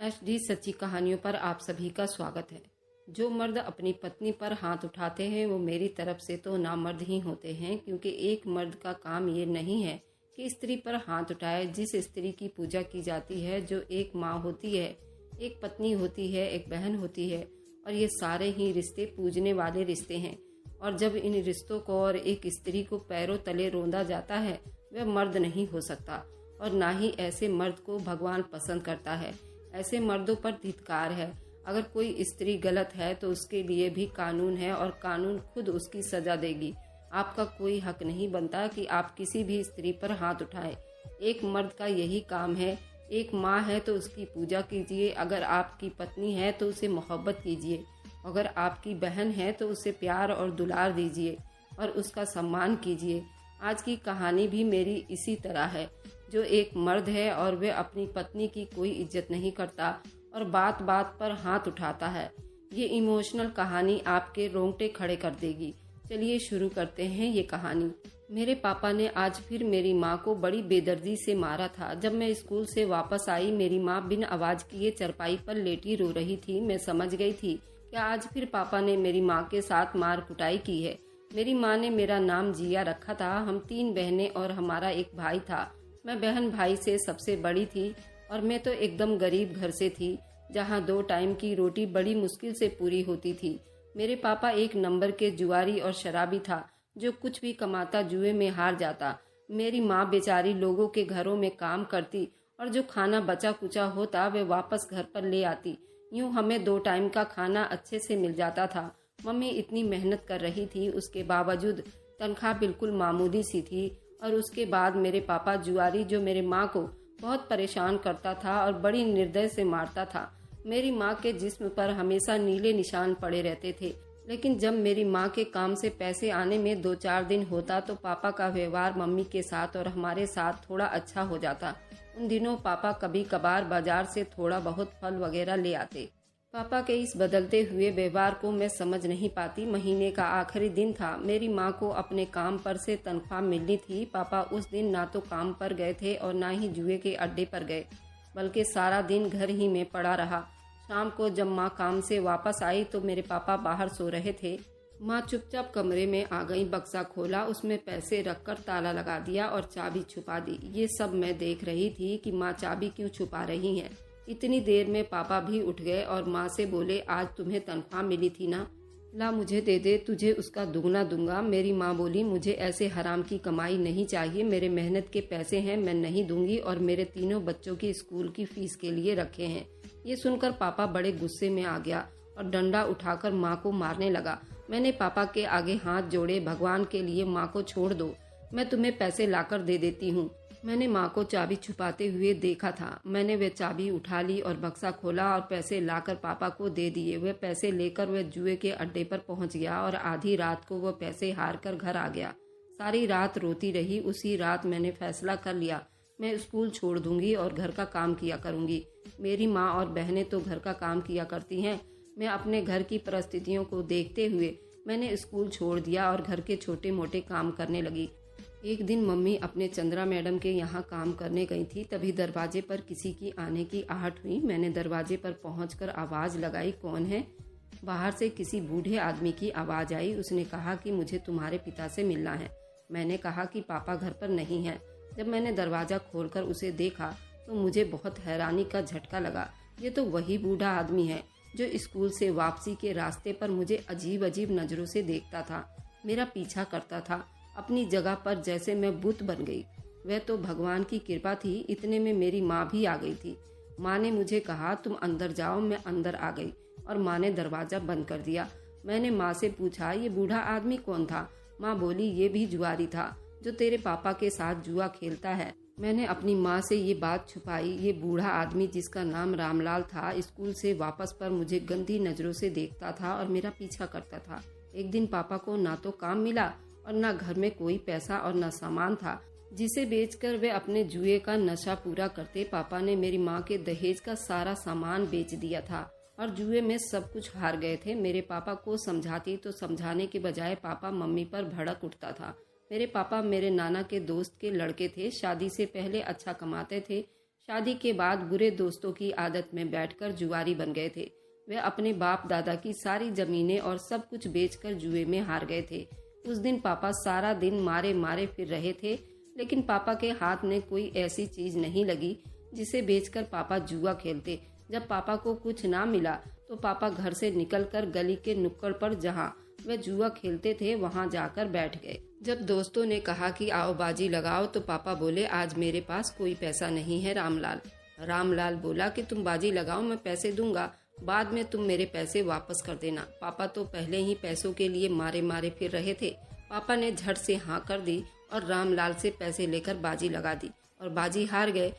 HD सच्ची कहानियों पर आप सभी का स्वागत है। जो मर्द अपनी पत्नी पर हाथ उठाते हैं वो मेरी तरफ से तो नामर्द ही होते हैं, क्योंकि एक मर्द का काम ये नहीं है कि स्त्री पर हाथ उठाए। जिस स्त्री की पूजा की जाती है, जो एक माँ होती है, एक पत्नी होती है, एक बहन होती है, और ये सारे ही रिश्ते पूजने वाले रिश्ते हैं। और जब इन रिश्तों को और एक स्त्री को पैरों तले रौंदा जाता है, वह मर्द नहीं हो सकता, और ना ही ऐसे मर्द को भगवान पसंद करता है। ऐसे मर्दों पर धिक्कार है। अगर कोई स्त्री गलत है तो उसके लिए भी कानून है, और कानून खुद उसकी सजा देगी। आपका कोई हक नहीं बनता कि आप किसी भी स्त्री पर हाथ उठाएं। एक मर्द का यही काम है। एक माँ है तो उसकी पूजा कीजिए, अगर आपकी पत्नी है तो उसे मोहब्बत कीजिए, अगर आपकी बहन है तो उसे प्यार और दुलार दीजिए और उसका सम्मान कीजिए। आज की कहानी भी मेरी इसी तरह है। जो एक मर्द है और वह अपनी पत्नी की कोई इज्जत नहीं करता और बात बात पर हाथ उठाता है। ये इमोशनल कहानी आपके रोंगटे खड़े कर देगी। चलिए शुरू करते हैं ये कहानी। मेरे पापा ने आज फिर मेरी माँ को बड़ी बेदर्दी से मारा था। जब मैं स्कूल से वापस आई, मेरी माँ बिन आवाज किए चरपाई पर लेटी रो रही थी। मैं समझ गई थी कि आज फिर पापा ने मेरी माँ के साथ मार कुटाई की है। मेरी माँ ने मेरा नाम जिया रखा था। हम 3 बहनें और हमारा एक भाई था। मैं बहन भाई से सबसे बड़ी थी और मैं तो एकदम गरीब घर से थी, जहाँ 2 टाइम की रोटी बड़ी मुश्किल से पूरी होती थी। मेरे पापा एक नंबर के जुआरी और शराबी था, जो कुछ भी कमाता जुए में हार जाता। मेरी माँ बेचारी लोगों के घरों में काम करती और जो खाना बचा कुचा होता वे वापस घर पर ले आती। यूँ हमें 2 टाइम का खाना अच्छे से मिल जाता था। मम्मी इतनी मेहनत कर रही थी, उसके बावजूद तनख्वाह बिल्कुल मामूली सी थी। और उसके बाद मेरे पापा जुआरी, जो मेरे माँ को बहुत परेशान करता था और बड़ी निर्दय से मारता था। मेरी माँ के जिस्म पर हमेशा नीले निशान पड़े रहते थे। लेकिन जब मेरी माँ के काम से पैसे आने में 2-4 दिन होता तो पापा का व्यवहार मम्मी के साथ और हमारे साथ थोड़ा अच्छा हो जाता। उन दिनों पापा कभी कभार बाजार से थोड़ा बहुत फल वगैरह ले आते। पापा के इस बदलते हुए व्यवहार को मैं समझ नहीं पाती। महीने का आखिरी दिन था। मेरी माँ को अपने काम पर से तनख्वाह मिलनी थी। पापा उस दिन ना तो काम पर गए थे और ना ही जुए के अड्डे पर गए, बल्कि सारा दिन घर ही में पड़ा रहा। शाम को जब माँ काम से वापस आई तो मेरे पापा बाहर सो रहे थे। माँ चुपचाप कमरे में आ गई, बक्सा खोला, उसमें पैसे रखकर ताला लगा दिया और चाबी छुपा दी। ये सब मैं देख रही थी कि माँ चाबी क्यों छुपा रही है। इतनी देर में पापा भी उठ गए और माँ से बोले, आज तुम्हें तनख्वाह मिली थी ना, ला मुझे दे दे, तुझे उसका दुगना दूंगा। मेरी माँ बोली, मुझे ऐसे हराम की कमाई नहीं चाहिए, मेरे मेहनत के पैसे हैं, मैं नहीं दूंगी, और मेरे तीनों बच्चों की स्कूल की फीस के लिए रखे हैं। ये सुनकर पापा बड़े गुस्से में आ गया और डंडा उठाकर माँ को मारने लगा। मैंने पापा के आगे हाथ जोड़े, भगवान के लिए माँ को छोड़ दो, मैं तुम्हें पैसे लाकर दे देती हूँ। मैंने माँ को चाबी छुपाते हुए देखा था। मैंने वह चाबी उठा ली और बक्सा खोला और पैसे लाकर पापा को दे दिए। वह पैसे लेकर वह जुए के अड्डे पर पहुंच गया और आधी रात को वह पैसे हार कर घर आ गया। सारी रात रोती रही। उसी रात मैंने फैसला कर लिया, मैं स्कूल छोड़ दूंगी और घर का काम किया करूंगी। मेरी माँ और बहनें तो घर का काम किया करती हैं। मैं अपने घर की परिस्थितियों को देखते हुए मैंने स्कूल छोड़ दिया और घर के छोटे मोटे काम करने लगी। एक दिन मम्मी अपने चंद्रा मैडम के यहाँ काम करने गई थी। तभी दरवाजे पर किसी की आने की आहट हुई। मैंने दरवाजे पर पहुंचकर आवाज लगाई, कौन है? बाहर से किसी बूढ़े आदमी की आवाज आई। उसने कहा कि मुझे तुम्हारे पिता से मिलना है। मैंने कहा कि पापा घर पर नहीं है। जब मैंने दरवाजा खोलकर उसे देखा तो मुझे बहुत हैरानी का झटका लगा। ये तो वही बूढ़ा आदमी है जो स्कूल से वापसी के रास्ते पर मुझे अजीब अजीब नजरों से देखता था, मेरा पीछा करता था। अपनी जगह पर जैसे मैं बुत बन गई। वह तो भगवान की कृपा थी। इतने में मेरी माँ भी आ गई थी। माँ ने मुझे कहा, तुम अंदर जाओ। मैं अंदर आ गई और माँ ने दरवाजा बंद कर दिया। मैंने माँ से पूछा, ये बूढ़ा आदमी कौन था? माँ बोली, ये भी जुआरी था जो तेरे पापा के साथ जुआ खेलता है। मैंने अपनी माँ से ये बात छुपाई। ये बूढ़ा आदमी, जिसका नाम रामलाल था, स्कूल से वापस पर मुझे गंदी नजरों से देखता था और मेरा पीछा करता था। एक दिन पापा को ना तो काम मिला और न घर में कोई पैसा और न सामान था जिसे बेचकर वे अपने जुए का नशा पूरा करते। पापा ने मेरी माँ के दहेज का सारा सामान बेच दिया था और जुए में सब कुछ हार गए थे। मेरे पापा को समझाती तो समझाने के बजाय पापा मम्मी पर भड़क उठता था। मेरे पापा मेरे नाना के दोस्त के लड़के थे। शादी से पहले अच्छा कमाते थे। शादी के बाद बुरे दोस्तों की आदत में बैठकर जुआरी बन गए थे। वे अपने बाप दादा की सारी जमीनें और सब कुछ बेचकर जुए में हार गए थे। उस दिन पापा सारा दिन मारे मारे फिर रहे थे, लेकिन पापा के हाथ में कोई ऐसी चीज नहीं लगी जिसे बेचकर पापा जुआ खेलते। जब पापा को कुछ ना मिला तो पापा घर से निकलकर गली के नुक्कड़ पर जहां वे जुआ खेलते थे वहां जाकर बैठ गए। जब दोस्तों ने कहा कि आओ बाजी लगाओ तो पापा बोले, आज मेरे पास कोई पैसा नहीं है रामलाल। रामलाल बोला कि तुम बाजी लगाओ, मैं पैसे दूंगा, बाद में तुम मेरे पैसे वापस कर देना। पापा तो पहले ही पैसों के लिए मारे मारे फिर रहे थे। पापा ने झट से हाँ कर दी और रामलाल से पैसे लेकर बाजी लगा दी और बाजी हार गए।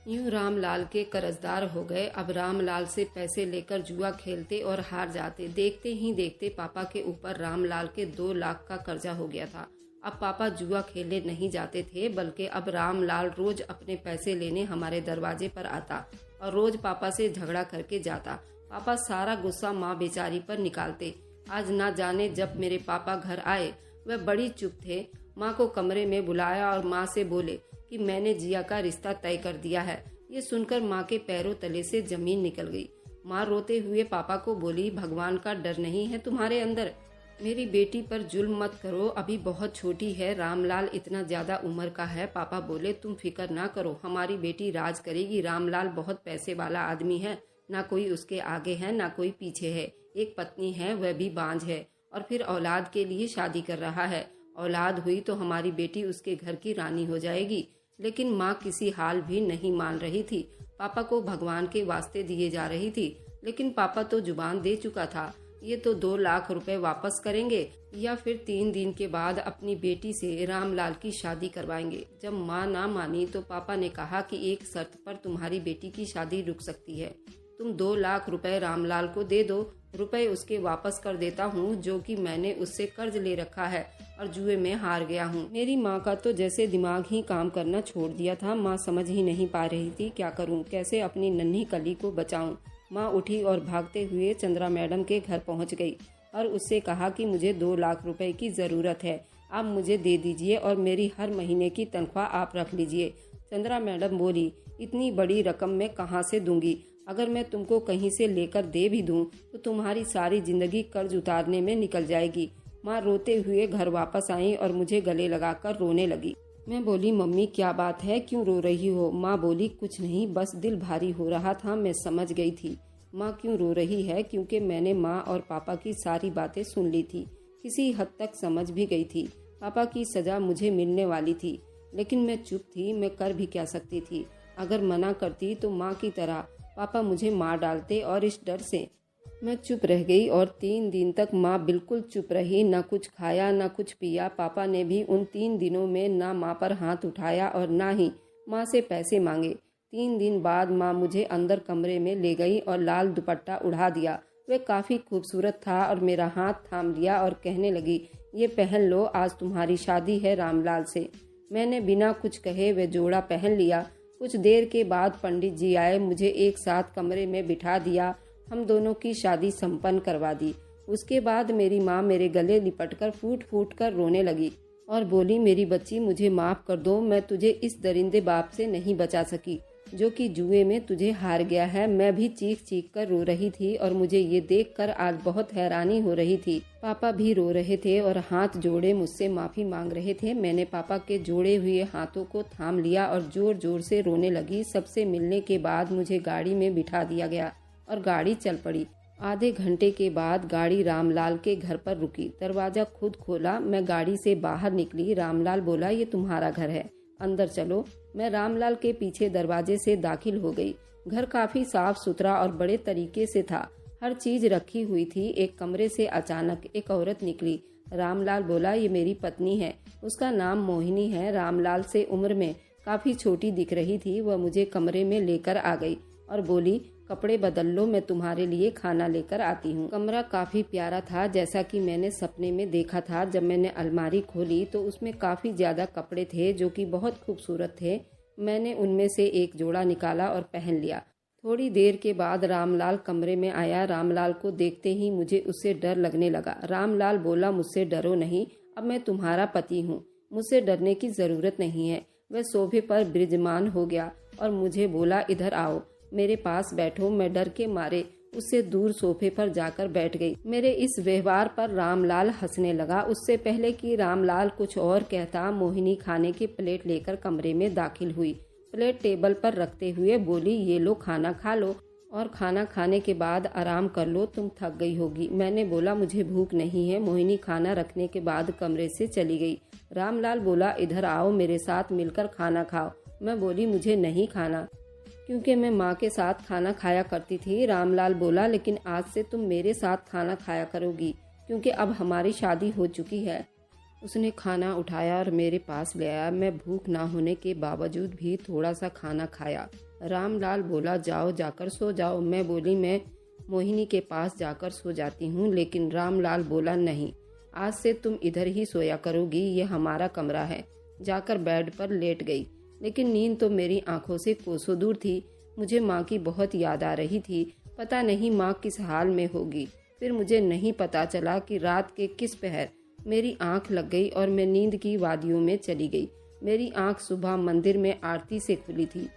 यूं रामलाल के कर्जदार हो गए। अब रामलाल से पैसे लेकर जुआ खेलते और हार जाते। देखते ही देखते पापा के ऊपर रामलाल के 2 लाख का कर्जा हो गया था। अब पापा जुआ खेलने नहीं जाते थे, बल्कि अब रामलाल रोज अपने पैसे लेने हमारे दरवाजे पर आता और रोज पापा से झगड़ा करके जाता। पापा सारा गुस्सा माँ बेचारी पर निकालते। आज ना जाने जब मेरे पापा घर आए वह बड़ी चुप थे। माँ को कमरे में बुलाया और माँ से बोले कि मैंने जिया का रिश्ता तय कर दिया है। ये सुनकर माँ के पैरों तले से जमीन निकल गई। माँ रोते हुए पापा को बोली, भगवान का डर नहीं है तुम्हारे अंदर? मेरी बेटी पर जुल्म मत करो, अभी बहुत छोटी है। रामलाल इतना ज्यादा उम्र का है। पापा बोले, तुम फिक्र ना करो, हमारी बेटी राज करेगी। रामलाल बहुत पैसे वाला आदमी है, ना कोई उसके आगे है ना कोई पीछे है। एक पत्नी है, वह भी बांझ है, और फिर औलाद के लिए शादी कर रहा है। औलाद हुई तो हमारी बेटी उसके घर की रानी हो जाएगी। लेकिन माँ किसी हाल भी नहीं मान रही थी। पापा को भगवान के वास्ते दिए जा रही थी, लेकिन पापा तो जुबान दे चुका था। ये तो 2 लाख रुपए वापस करेंगे या फिर 3 दिन के बाद अपनी बेटी से रामलाल की शादी करवाएंगे। जब माँ ना मानी तो पापा ने कहा कि एक शर्त पर तुम्हारी बेटी की शादी रुक सकती है। तुम 2 लाख रुपए रामलाल को दे दो, रुपए उसके वापस कर देता हूँ जो कि मैंने उससे कर्ज ले रखा है और जुए में हार गया हूँ। मेरी माँ का तो जैसे दिमाग ही काम करना छोड़ दिया था। माँ समझ ही नहीं पा रही थी क्या करूँ, कैसे अपनी नन्ही कली को बचाऊं। माँ उठी और भागते हुए चंद्रा मैडम के घर पहुँच गई और उससे कहा कि मुझे 2 लाख रुपए की जरूरत है, आप मुझे दे दीजिए और मेरी हर महीने की तनख्वाह आप रख लीजिए। चंद्रा मैडम बोली, इतनी बड़ी रकम मैं कहाँ से दूंगी? अगर मैं तुमको कहीं से लेकर दे भी दूं तो तुम्हारी सारी जिंदगी कर्ज उतारने में निकल जाएगी। माँ रोते हुए घर वापस आई और मुझे गले लगाकर रोने लगी। मैं बोली, मम्मी क्या बात है, क्यों रो रही हो? माँ बोली, कुछ नहीं, बस दिल भारी हो रहा था, मैं समझ गई थी। माँ क्यों रो रही है? क्योंकि मैंने माँ और पापा की सारी बातें सुन ली थी, किसी हद तक समझ भी गई थी। पापा की सजा मुझे मिलने वाली थी, लेकिन मैं चुप थी। मैं कर भी क्या सकती थी? अगर मना करती तो माँ की तरह पापा मुझे मार डालते, और इस डर से मैं चुप रह गई। और 3 दिन तक माँ बिल्कुल चुप रही, ना कुछ खाया ना कुछ पिया। पापा ने भी उन 3 दिनों में ना माँ पर हाथ उठाया और ना ही माँ से पैसे मांगे। 3 दिन बाद माँ मुझे अंदर कमरे में ले गई और लाल दुपट्टा उड़ा दिया। वह काफ़ी खूबसूरत था और मेरा हाथ थाम लिया और कहने लगी, ये पहन लो, आज तुम्हारी शादी है रामलाल से। मैंने बिना कुछ कहे वह जोड़ा पहन लिया। कुछ देर के बाद पंडित जी आए, मुझे एक साथ कमरे में बिठा दिया, हम दोनों की शादी संपन्न करवा दी। उसके बाद मेरी माँ मेरे गले लिपटकर फूट फूट कर रोने लगी और बोली, मेरी बच्ची मुझे माफ कर दो, मैं तुझे इस दरिंदे बाप से नहीं बचा सकी जो कि जुए में तुझे हार गया है। मैं भी चीख चीख कर रो रही थी और मुझे ये देखकर आज बहुत हैरानी हो रही थी। पापा भी रो रहे थे और हाथ जोड़े मुझसे माफी मांग रहे थे। मैंने पापा के जोड़े हुए हाथों को थाम लिया और जोर जोर से रोने लगी। सबसे मिलने के बाद मुझे गाड़ी में बिठा दिया गया और गाड़ी चल पड़ी। आधे घंटे के बाद गाड़ी रामलाल के घर पर रुकी। दरवाजा खुद खोला, मैं गाड़ी से बाहर निकली। रामलाल बोला, ये तुम्हारा घर है, अंदर चलो। मैं रामलाल के पीछे दरवाजे से दाखिल हो गई। घर काफी साफ सुथरा और बड़े तरीके से था, हर चीज रखी हुई थी। एक कमरे से अचानक एक औरत निकली। रामलाल बोला, ये मेरी पत्नी है, उसका नाम मोहिनी है। रामलाल से उम्र में काफी छोटी दिख रही थी। वह मुझे कमरे में लेकर आ गई और बोली, कपड़े बदल लो, मैं तुम्हारे लिए खाना लेकर आती हूँ। कमरा काफी प्यारा था, जैसा कि मैंने सपने में देखा था। जब मैंने अलमारी खोली तो उसमें काफी ज्यादा कपड़े थे जो कि बहुत खूबसूरत थे। मैंने उनमें से एक जोड़ा निकाला और पहन लिया। थोड़ी देर के बाद रामलाल कमरे में आया। रामलाल को देखते ही मुझे उससे डर लगने लगा। रामलाल बोला, मुझसे डरो नहीं, अब मैं तुम्हारा पति हूँ, मुझसे डरने की जरूरत नहीं है। वह सोफे पर विराजमान हो गया और मुझे बोला, इधर आओ, मेरे पास बैठो। मैं डर के मारे उससे दूर सोफे पर जाकर बैठ गई। मेरे इस व्यवहार पर रामलाल हंसने लगा। उससे पहले कि रामलाल कुछ और कहता, मोहिनी खाने की प्लेट लेकर कमरे में दाखिल हुई। प्लेट टेबल पर रखते हुए बोली, ये लो, खाना खा लो और खाना खाने के बाद आराम कर लो, तुम थक गई होगी। मैंने बोला, मुझे भूख नहीं है। मोहिनी खाना रखने के बाद कमरे से चली गई। रामलाल बोला, इधर आओ, मेरे साथ मिलकर खाना खाओ। मैं बोली, मुझे नहीं खाना, क्योंकि मैं माँ के साथ खाना खाया करती थी। रामलाल बोला, लेकिन आज से तुम मेरे साथ खाना खाया करोगी, क्योंकि अब हमारी शादी हो चुकी है। उसने खाना उठाया और मेरे पास ले आया। मैं भूख ना होने के बावजूद भी थोड़ा सा खाना खाया। रामलाल बोला, जाओ, जाकर सो जाओ। मैं बोली, मैं मोहिनी के पास जाकर सो जाती हूँ। लेकिन रामलाल बोला, नहीं, आज से तुम इधर ही सोया करोगी, ये हमारा कमरा है। जाकर बेड पर लेट गई, लेकिन नींद तो मेरी आंखों से कोसों दूर थी। मुझे माँ की बहुत याद आ रही थी। पता नहीं माँ किस हाल में होगी। फिर मुझे नहीं पता चला कि रात के किस पहर मेरी आंख लग गई और मैं नींद की वादियों में चली गई। मेरी आंख सुबह मंदिर में आरती से खुली थी।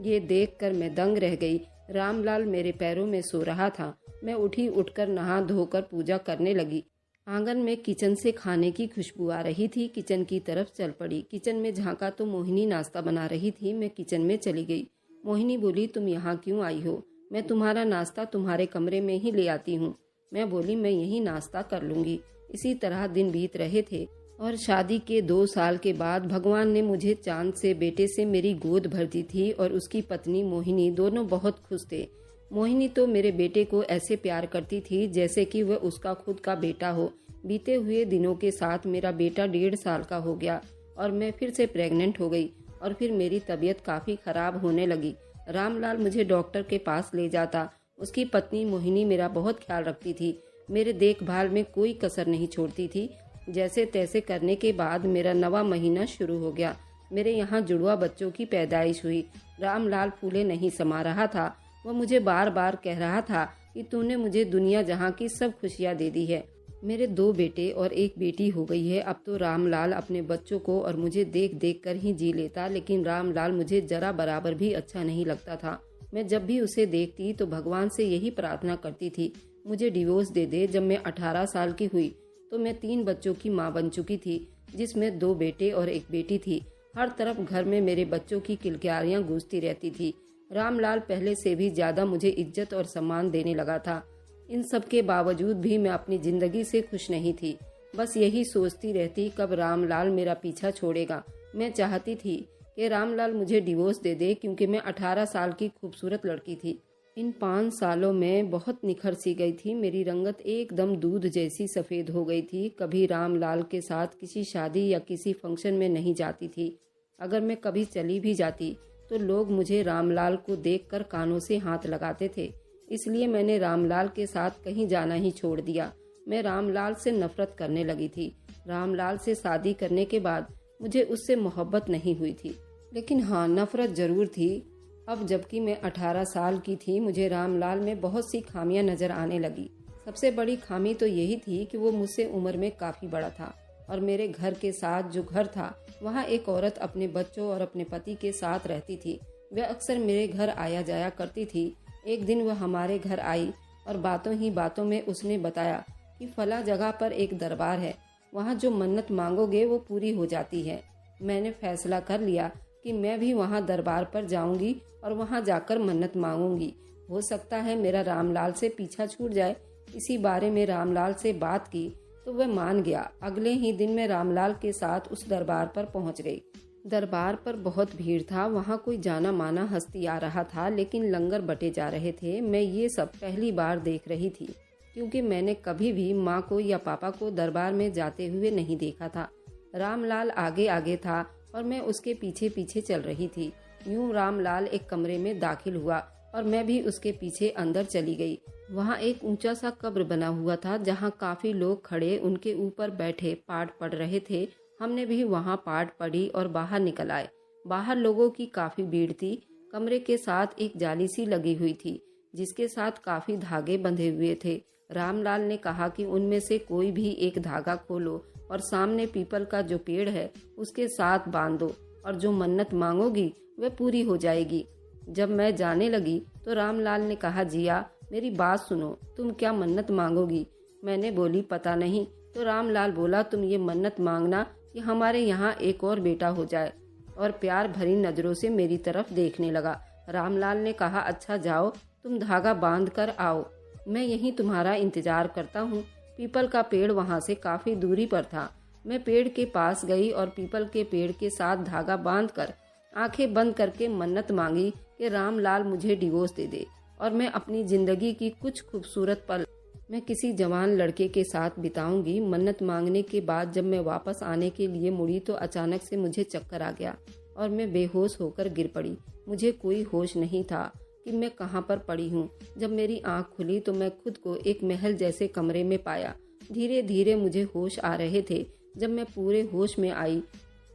ये देखकर मैं दंग रह गई। रामलाल मेरे पैरों में सो रहा था। मैं उठकर नहा धोकर पूजा करने लगी। आंगन में किचन से खाने की खुशबू आ रही थी। किचन की तरफ चल पड़ी। किचन में झांका तो मोहिनी नाश्ता बना रही थी। मैं किचन में चली गई। मोहिनी बोली, तुम यहाँ क्यों आई हो? मैं तुम्हारा नाश्ता तुम्हारे कमरे में ही ले आती हूँ। मैं बोली, मैं यही नाश्ता कर लूंगी। इसी तरह दिन बीत रहे थे और शादी के 2 साल के बाद भगवान ने मुझे चांद से बेटे से मेरी गोद भर दी थी और उसकी पत्नी मोहिनी, दोनों बहुत खुश थे। मोहिनी तो मेरे बेटे को ऐसे प्यार करती थी जैसे कि वह उसका खुद का बेटा हो। बीते हुए दिनों के साथ मेरा बेटा 1.5 साल का हो गया और मैं फिर से प्रेग्नेंट हो गई और फिर मेरी तबीयत काफी खराब होने लगी। रामलाल मुझे डॉक्टर के पास ले जाता। उसकी पत्नी मोहिनी मेरा बहुत ख्याल रखती थी। मेरे देखभाल में कोई कसर नहीं छोड़ती थी। जैसे तैसे करने के बाद मेरा 9वां महीना शुरू हो गया। मेरे यहाँ जुड़वा बच्चों की पैदाइश हुई। रामलाल फूले नहीं समा रहा था। वह मुझे बार बार कह रहा था कि तूने मुझे दुनिया जहाँ की सब खुशियाँ दे दी है। मेरे 2 बेटे और 1 बेटी हो गई है। अब तो रामलाल अपने बच्चों को और मुझे देख देख कर ही जी लेता, लेकिन रामलाल मुझे जरा बराबर भी अच्छा नहीं लगता था। मैं जब भी उसे देखती तो भगवान से यही प्रार्थना करती थी, मुझे डिवोर्स दे दे। जब मैं 18 साल की हुई तो मैं 3 बच्चों की माँ बन चुकी थी, जिसमें 2 बेटे और 1 बेटी थी। हर तरफ घर में मेरे बच्चों की किलकारियाँ गूंजती रहती थी। रामलाल पहले से भी ज्यादा मुझे इज्जत और सम्मान देने लगा था। इन सब के बावजूद भी मैं अपनी जिंदगी से खुश नहीं थी। बस यही सोचती रहती, कब रामलाल मेरा पीछा छोड़ेगा। मैं चाहती थी कि रामलाल मुझे डिवोर्स दे दे, क्योंकि मैं 18 साल की खूबसूरत लड़की थी। इन 5 सालों में बहुत निखर सी गई थी। मेरी रंगत एकदम दूध जैसी सफेद हो गई थी। कभी रामलाल के साथ किसी शादी या किसी फंक्शन में नहीं जाती थी। अगर मैं कभी चली भी जाती तो लोग मुझे रामलाल को देखकर कानों से हाथ लगाते थे। इसलिए मैंने रामलाल के साथ कहीं जाना ही छोड़ दिया। मैं रामलाल से नफरत करने लगी थी। रामलाल से शादी करने के बाद मुझे उससे मोहब्बत नहीं हुई थी, लेकिन हाँ, नफरत जरूर थी। अब जबकि मैं 18 साल की थी, मुझे रामलाल में बहुत सी खामियां नजर आने लगी। सबसे बड़ी खामी तो यही थी कि वो मुझसे उम्र में काफी बड़ा था और मेरे घर के साथ जो घर था वहाँ एक औरत अपने बच्चों और अपने पति के साथ रहती थी। वह अक्सर मेरे घर आया जाया करती थी। एक दिन वह हमारे घर आई और बातों ही बातों में उसने बताया कि फला जगह पर एक दरबार है, वहाँ जो मन्नत मांगोगे वो पूरी हो जाती है। मैंने फैसला कर लिया कि मैं भी वहाँ दरबार पर जाऊंगी और वहाँ जाकर मन्नत मांगूंगी। हो सकता है मेरा रामलाल से पीछा छूट जाए। इसी बारे में रामलाल से बात की तो वह मान गया। अगले ही दिन मैं रामलाल के साथ उस दरबार पर पहुंच गई। दरबार पर बहुत भीड़ था। वहाँ कोई जाना माना हस्ती आ रहा था, लेकिन लंगर बटे जा रहे थे। मैं ये सब पहली बार देख रही थी, क्योंकि मैंने कभी भी माँ को या पापा को दरबार में जाते हुए नहीं देखा था। रामलाल आगे आगे था और मैं उसके पीछे पीछे चल रही थी। यूं रामलाल एक कमरे में दाखिल हुआ और मैं भी उसके पीछे अंदर चली गई। वहाँ एक ऊंचा सा कब्र बना हुआ था, जहाँ काफी लोग खड़े उनके ऊपर बैठे पाठ पढ़ रहे थे। हमने भी वहाँ पाठ पढ़ी और बाहर निकल आए। बाहर लोगों की काफी भीड़ थी। कमरे के साथ एक जाली सी लगी हुई थी, जिसके साथ काफी धागे बंधे हुए थे। रामलाल ने कहा कि उनमें से कोई भी एक धागा खोलो और सामने पीपल का जो पेड़ है उसके साथ बांध दो। और जो मन्नत मांगोगी वह पूरी हो जाएगी। जब मैं जाने लगी तो रामलाल ने कहा, जिया मेरी बात सुनो, तुम क्या मन्नत मांगोगी? मैंने बोली, पता नहीं। तो रामलाल बोला, तुम ये मन्नत मांगना कि हमारे यहाँ एक और बेटा हो जाए, और प्यार भरी नजरों से मेरी तरफ देखने लगा। रामलाल ने कहा, अच्छा जाओ, तुम धागा बांध कर आओ, मैं यहीं तुम्हारा इंतजार करता हूँ। पीपल का पेड़ वहाँ से काफी दूरी पर था। मैं पेड़ के पास गई और पीपल के पेड़ के साथ धागा बांधकर आंखें बंद करके मन्नत मांगी कि रामलाल मुझे डिवोर्स दे दे और मैं अपनी जिंदगी की कुछ खूबसूरत पल मैं किसी जवान लड़के के साथ बिताऊंगी। मन्नत मांगने के बाद जब मैं वापस आने के लिए मुड़ी तो अचानक से मुझे चक्कर आ गया और मैं बेहोश होकर गिर पड़ी। मुझे कोई होश नहीं था कि मैं कहाँ पर पड़ी हूँ। जब मेरी आंख खुली तो मैं खुद को एक महल जैसे कमरे में पाया। धीरे धीरे मुझे होश आ रहे थे। जब मैं पूरे होश में आई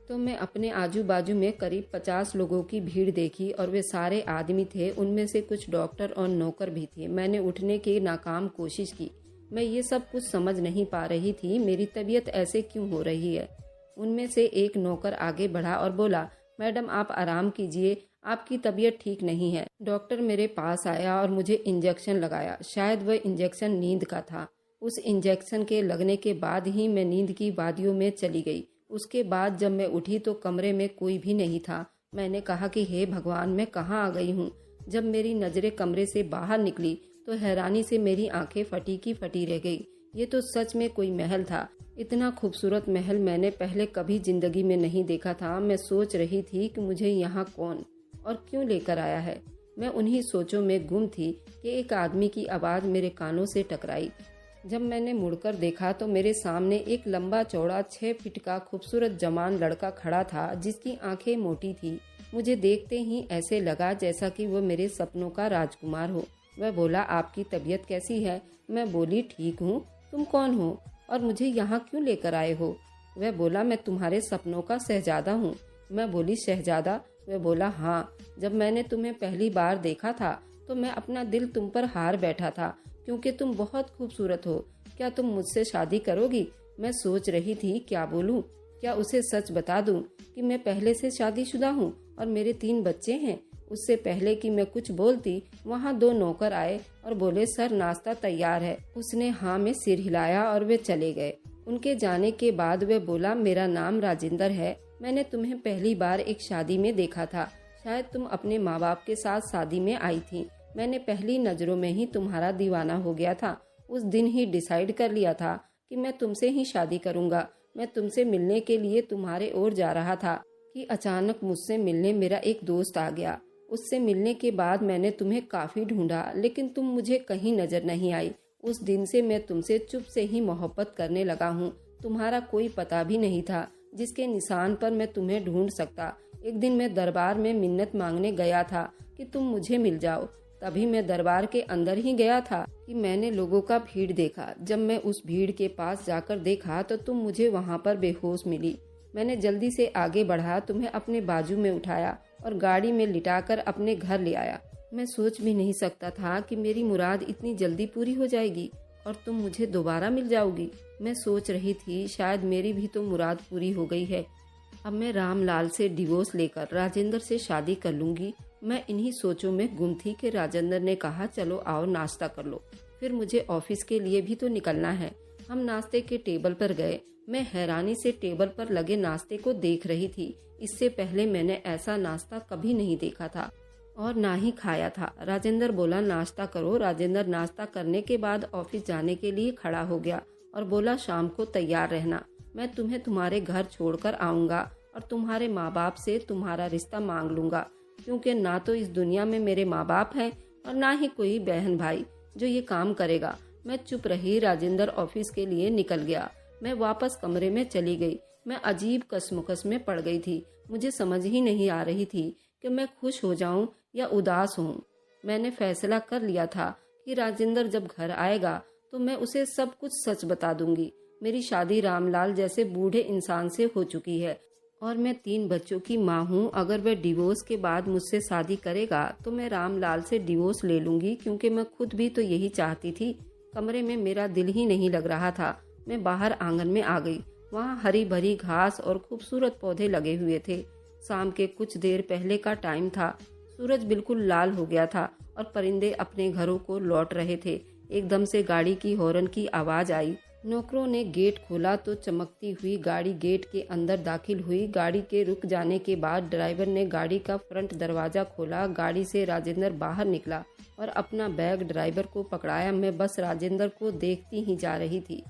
तो मैं अपने आजू बाजू में करीब 50 लोगों की भीड़ देखी और वे सारे आदमी थे। उनमें से कुछ डॉक्टर और नौकर भी थे। मैंने उठने की नाकाम कोशिश की। मैं ये सब कुछ समझ नहीं पा रही थी, मेरी तबीयत ऐसे क्यों हो रही है। उनमें से एक नौकर आगे बढ़ा और बोला, मैडम आप आराम कीजिए, आपकी तबीयत ठीक नहीं है। डॉक्टर मेरे पास आया और मुझे इंजेक्शन लगाया। शायद वह इंजेक्शन नींद का था। उस इंजेक्शन के लगने के बाद ही मैं नींद की वादियों में चली गई। उसके बाद जब मैं उठी तो कमरे में कोई भी नहीं था। मैंने कहा कि हे भगवान, मैं कहाँ आ गई हूँ। जब मेरी नजरें कमरे से बाहर निकली तो हैरानी से मेरी आंखें फटी की फटी रह गई। ये तो सच में कोई महल था। इतना खूबसूरत महल मैंने पहले कभी जिंदगी में नहीं देखा था। मैं सोच रही थी कि मुझे यहाँ कौन और क्यों लेकर आया है। मैं उन्हीं सोचों में गुम थी कि एक आदमी की आवाज मेरे कानों से टकराई। जब मैंने मुड़कर देखा तो मेरे सामने एक लंबा चौड़ा 6 फीट का खूबसूरत जवान लड़का खड़ा था, जिसकी आंखें मोटी थी। मुझे देखते ही ऐसे लगा जैसा कि वह मेरे सपनों का राजकुमार हो। वह बोला, आपकी तबीयत कैसी है? मैं बोली, ठीक हूँ। तुम कौन हो और मुझे यहाँ क्यों लेकर आए हो? वह बोला, मैं तुम्हारे सपनों का शहजादा हूँ। मैं बोली, शहजादा? वह बोला, हाँ। जब मैंने तुम्हें पहली बार देखा था तो मैं अपना दिल तुम पर हार बैठा था, क्योंकि तुम बहुत खूबसूरत हो। क्या तुम मुझसे शादी करोगी? मैं सोच रही थी क्या बोलूं। क्या उसे सच बता दूं कि मैं पहले से शादीशुदा हूं और मेरे 3 बच्चे हैं। उससे पहले कि मैं कुछ बोलती वहां 2 नौकर आए और बोले, सर नाश्ता तैयार है। उसने हाँ में सिर हिलाया और वे चले गए। उनके जाने के बाद वे बोला, मेरा नाम राजेंद्र है। मैंने तुम्हें पहली बार एक शादी में देखा था। शायद तुम अपने माँ बाप के साथ शादी में आई थी। मैंने पहली नजरों में ही तुम्हारा दीवाना हो गया था। उस दिन ही डिसाइड कर लिया था कि मैं तुमसे ही शादी करूंगा। मैं तुमसे मिलने के लिए तुम्हारे ओर जा रहा था कि अचानक मुझसे मिलने मेरा एक दोस्त आ गया। उससे मिलने के बाद मैंने तुम्हें काफी ढूंढा, लेकिन तुम मुझे कहीं नजर नहीं आई। उस दिन से मैं तुमसे चुप से ही मोहब्बत करने लगा हूँ। तुम्हारा कोई पता भी नहीं था जिसके निशान पर मैं तुम्हें ढूंढ सकता। एक दिन मैं दरबार में मिन्नत मांगने गया था कि तुम मुझे मिल जाओ। तभी मैं दरबार के अंदर ही गया था कि मैंने लोगों का भीड़ देखा। जब मैं उस भीड़ के पास जाकर देखा तो तुम मुझे वहाँ पर बेहोश मिली। मैंने जल्दी से आगे बढ़ा, तुम्हें अपने बाजू में उठाया और गाड़ी में लिटाकर अपने घर ले आया। मैं सोच भी नहीं सकता था कि मेरी मुराद इतनी जल्दी पूरी हो जाएगी और तुम मुझे दोबारा मिल जाओगी। मैं सोच रही थी शायद मेरी भी तो मुराद पूरी हो गई है। अब मैं रामलाल से डिवोर्स लेकर राजेंद्र से शादी कर लूंगी। मैं इन्हीं सोचों में गुम थी कि राजेंद्र ने कहा, चलो आओ नाश्ता कर लो, फिर मुझे ऑफिस के लिए भी तो निकलना है। हम नाश्ते के टेबल पर गए। मैं हैरानी से टेबल पर लगे नाश्ते को देख रही थी। इससे पहले मैंने ऐसा नाश्ता कभी नहीं देखा था और ना ही खाया था। राजेंद्र बोला, नाश्ता करो। राजेंद्र नाश्ता करने के बाद ऑफिस जाने के लिए खड़ा हो गया और बोला, शाम को तैयार रहना, मैं तुम्हें तुम्हारे घर छोड़कर आऊंगा और तुम्हारे माँ बाप से तुम्हारा रिश्ता मांग लूंगा, क्योंकि ना तो इस दुनिया में मेरे माँ बाप हैं और ना ही कोई बहन भाई जो ये काम करेगा। मैं चुप रही। राजेंद्र ऑफिस के लिए निकल गया। मैं वापस कमरे में चली गई। मैं अजीब कश्मकश में पड़ गई थी। मुझे समझ ही नहीं आ रही थी कि मैं खुश हो जाऊं या उदास हूँ। मैंने फैसला कर लिया था कि राजेंद्र जब घर आएगा तो मैं उसे सब कुछ सच बता दूंगी। मेरी शादी रामलाल जैसे बूढ़े इंसान से हो चुकी है और मैं 3 बच्चों की माँ हूँ। अगर वह डिवोर्स के बाद मुझसे शादी करेगा तो मैं रामलाल से डिवोर्स ले लूंगी, क्योंकि मैं खुद भी तो यही चाहती थी। कमरे में मेरा दिल ही नहीं लग रहा था। मैं बाहर आंगन में आ गई। वहाँ हरी भरी घास और खूबसूरत पौधे लगे हुए थे। शाम के कुछ देर पहले का टाइम था। सूरज बिल्कुल लाल हो गया था और परिंदे अपने घरों को लौट रहे थे। एकदम से गाड़ी की हॉर्न की आवाज आई। नौकरों ने गेट खोला तो चमकती हुई गाड़ी गेट के अंदर दाखिल हुई। गाड़ी के रुक जाने के बाद ड्राइवर ने गाड़ी का फ्रंट दरवाजा खोला। गाड़ी से राजेंद्र बाहर निकला और अपना बैग ड्राइवर को पकड़ाया। मैं बस राजेंद्र को देखती ही जा रही थी।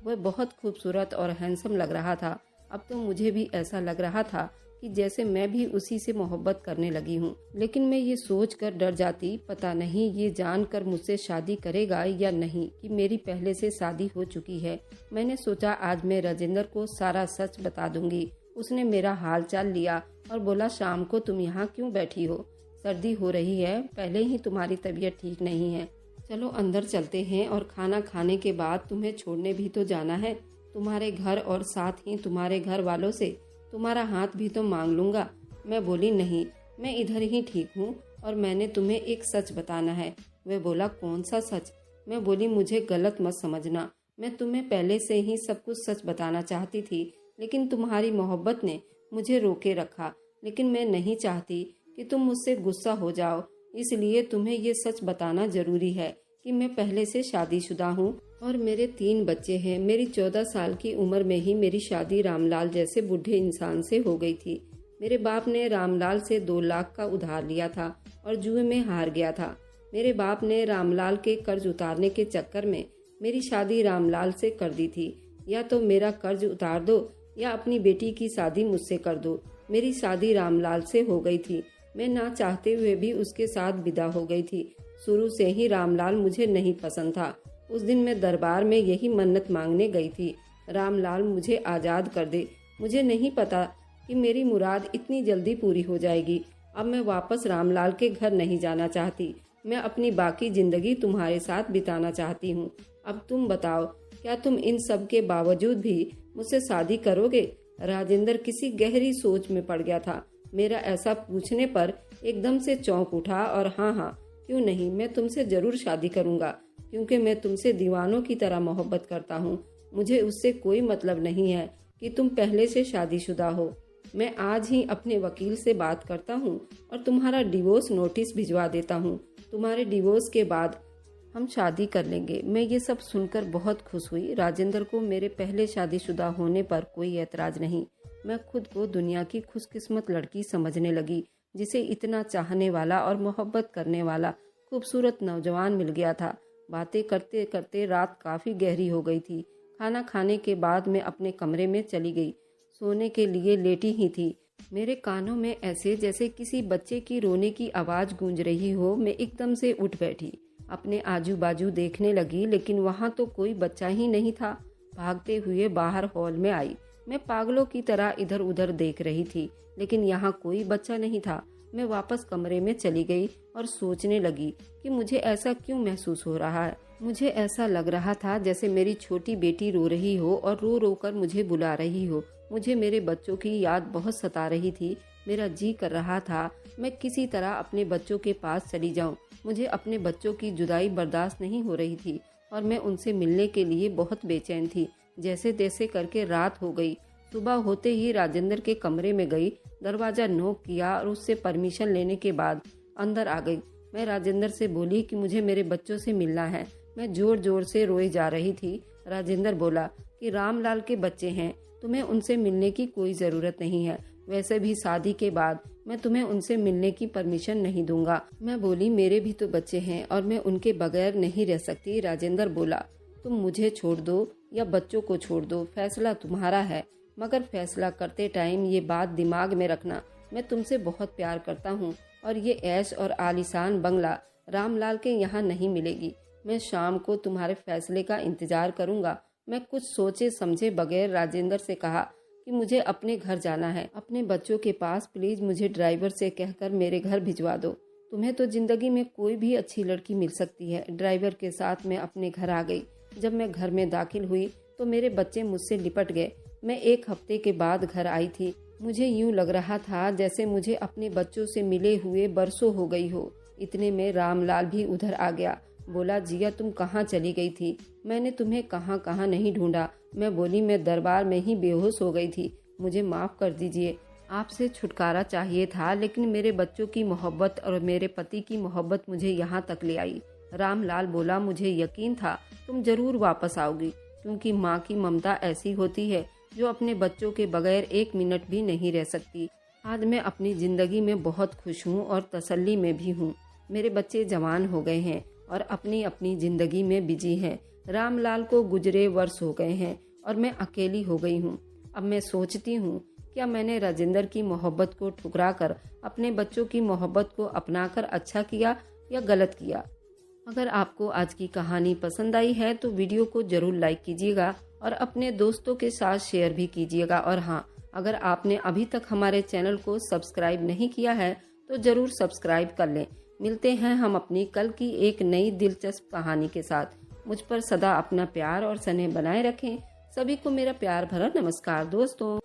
वह बहुत खूबसूरत और हैंडसम लग रहा था। अब तो मुझे भी ऐसा लग रहा था कि जैसे मैं भी उसी से मोहब्बत करने लगी हूँ। लेकिन मैं ये सोच कर डर जाती, पता नहीं ये जानकर मुझसे शादी करेगा या नहीं कि मेरी पहले से शादी हो चुकी है। मैंने सोचा आज मैं राजेंद्र को सारा सच बता दूंगी। उसने मेरा हाल चाल लिया और बोला, शाम को तुम यहाँ क्यों बैठी हो? सर्दी हो रही है, पहले ही तुम्हारी तबीयत ठीक नहीं है। चलो अंदर चलते हैं और खाना खाने के बाद तुम्हें छोड़ने भी तो जाना है, तुम्हारे घर और साथ ही तुम्हारे घर वालों से। तुम्हारा हाथ भी तो मांग लूंगा। मैं बोली, नहीं, मैं इधर ही ठीक हूँ और मैंने तुम्हें एक सच बताना है। वह बोला, कौन सा सच? मैं बोली, मुझे गलत मत समझना, मैं तुम्हें पहले से ही सब कुछ सच बताना चाहती थी, लेकिन तुम्हारी मोहब्बत ने मुझे रोके रखा। लेकिन मैं नहीं चाहती कि तुम मुझसे गुस्सा हो जाओ, इसलिए तुम्हें ये सच बताना जरूरी है कि मैं पहले से शादीशुदा हूँ और मेरे 3 बच्चे हैं। मेरी 14 साल की उम्र में ही मेरी शादी रामलाल जैसे बूढ़े इंसान से हो गई थी। मेरे बाप ने रामलाल से 2 लाख का उधार लिया था और जुए में हार गया था। मेरे बाप ने रामलाल के कर्ज उतारने के चक्कर में मेरी शादी रामलाल से कर दी थी। या तो मेरा कर्ज उतार दो या अपनी बेटी की शादी मुझसे कर दो। मेरी शादी रामलाल से हो गई थी। मैं ना चाहते हुए भी उसके साथ विदा हो गई थी। शुरू से ही रामलाल मुझे नहीं पसंद था। उस दिन मैं दरबार में यही मन्नत मांगने गई थी, रामलाल मुझे आज़ाद कर दे। मुझे नहीं पता कि मेरी मुराद इतनी जल्दी पूरी हो जाएगी। अब मैं वापस रामलाल के घर नहीं जाना चाहती। मैं अपनी बाकी जिंदगी तुम्हारे साथ बिताना चाहती हूँ। अब तुम बताओ, क्या तुम इन सब के बावजूद भी मुझसे शादी करोगे? राजेंद्र किसी गहरी सोच में पड़ गया था। मेरा ऐसा पूछने पर एकदम से चौंक उठा और हाँ, क्यों नहीं, मैं तुमसे जरूर शादी करूंगा, क्योंकि मैं तुमसे दीवानों की तरह मोहब्बत करता हूँ। मुझे उससे कोई मतलब नहीं है कि तुम पहले से शादीशुदा हो। मैं आज ही अपने वकील से बात करता हूँ और तुम्हारा डिवोर्स नोटिस भिजवा देता हूँ। तुम्हारे डिवोर्स के बाद हम शादी कर लेंगे। मैं ये सब सुनकर बहुत खुश हुई। राजेंद्र को मेरे पहले शादीशुदा होने पर कोई एतराज नहीं। मैं खुद को दुनिया की खुशकिस्मत लड़की समझने लगी, जिसे इतना चाहने वाला और मोहब्बत करने वाला खूबसूरत नौजवान मिल गया था। बातें करते करते रात काफ़ी गहरी हो गई थी। खाना खाने के बाद मैं अपने कमरे में चली गई। सोने के लिए लेटी ही थी। मेरे कानों में ऐसे जैसे किसी बच्चे की रोने की आवाज़ गूंज रही हो। मैं एकदम से उठ बैठी, अपने आजू बाजू देखने लगी, लेकिन वहाँ तो कोई बच्चा ही नहीं था। भागते हुए बाहर हॉल में आई। मैं पागलों की तरह इधर उधर देख रही थी, लेकिन यहाँ कोई बच्चा नहीं था। मैं वापस कमरे में चली गई और सोचने लगी कि मुझे ऐसा क्यों महसूस हो रहा है। मुझे ऐसा लग रहा था जैसे मेरी छोटी बेटी रो रही हो और रो रो कर मुझे बुला रही हो। मुझे मेरे बच्चों की याद बहुत सता रही थी। मेरा जी कर रहा था मैं किसी तरह अपने बच्चों के पास चली जाऊं। मुझे अपने बच्चों की जुदाई बर्दाश्त नहीं हो रही थी और मैं उनसे मिलने के लिए बहुत बेचैन थी। जैसे तैसे करके रात हो गई। सुबह होते ही राजेंद्र के कमरे में गई, दरवाजा नॉक किया और उससे परमिशन लेने के बाद अंदर आ गई। मैं राजेंद्र से बोली कि मुझे मेरे बच्चों से मिलना है। मैं जोर जोर से रोई जा रही थी। राजेंद्र बोला कि रामलाल के बच्चे हैं, तुम्हें उनसे मिलने की कोई ज़रूरत नहीं है। वैसे भी शादी के बाद मैं तुम्हें उनसे मिलने की परमिशन नहीं दूंगा। मैं बोली, मेरे भी तो बच्चे हैं और मैं उनके बगैर नहीं रह सकती। राजेंद्र बोला, तुम मुझे छोड़ दो या बच्चों को छोड़ दो, फैसला तुम्हारा है, मगर फैसला करते टाइम ये बात दिमाग में रखना, मैं तुमसे बहुत प्यार करता हूँ और ये ऐश और आलीशान बंगला रामलाल के यहाँ नहीं मिलेगी। मैं शाम को तुम्हारे फैसले का इंतजार करूँगा। मैं कुछ सोचे समझे बगैर राजेंद्र से कहा कि मुझे अपने घर जाना है, अपने बच्चों के पास। प्लीज मुझे ड्राइवर से कहकर मेरे घर भिजवा दो। तुम्हें तो जिंदगी में कोई भी अच्छी लड़की मिल सकती है। ड्राइवर के साथ मैं अपने घर आ गई। जब मैं घर में दाखिल हुई तो मेरे बच्चे मुझसे लिपट गए। मैं 1 हफ्ते के बाद घर आई थी। मुझे यूं लग रहा था जैसे मुझे अपने बच्चों से मिले हुए बरसों हो गई हो। इतने में रामलाल भी उधर आ गया। बोला, जिया तुम कहाँ चली गई थी? मैंने तुम्हें कहाँ कहाँ नहीं ढूंढा। मैं बोली, मैं दरबार में ही बेहोश हो गई थी, मुझे माफ कर दीजिए। आपसे छुटकारा चाहिए था, लेकिन मेरे बच्चों की मोहब्बत और मेरे पति की मोहब्बत मुझे यहाँ तक ले आई। रामलाल बोला, मुझे यकीन था तुम जरूर वापस आओगी, क्योंकि माँ की ममता ऐसी होती है जो अपने बच्चों के बगैर एक मिनट भी नहीं रह सकती। आज मैं अपनी जिंदगी में बहुत खुश हूँ और तसल्ली में भी हूँ। मेरे बच्चे जवान हो गए हैं और अपनी अपनी जिंदगी में बिजी हैं। रामलाल को गुजरे वर्ष हो गए हैं और मैं अकेली हो गई हूँ। अब मैं सोचती हूँ, क्या मैंने राजेंद्र की मोहब्बत को ठुकराकर अपने बच्चों की मोहब्बत को अपनाकर अच्छा किया या गलत किया। अगर आपको आज की कहानी पसंद आई है तो वीडियो को जरूर लाइक कीजिएगा और अपने दोस्तों के साथ शेयर भी कीजिएगा। और हाँ, अगर आपने अभी तक हमारे चैनल को सब्सक्राइब नहीं किया है तो जरूर सब्सक्राइब कर लें। मिलते हैं हम अपनी कल की एक नई दिलचस्प कहानी के साथ। मुझ पर सदा अपना प्यार और स्नेह बनाए रखें। सभी को मेरा प्यार भरा नमस्कार दोस्तों।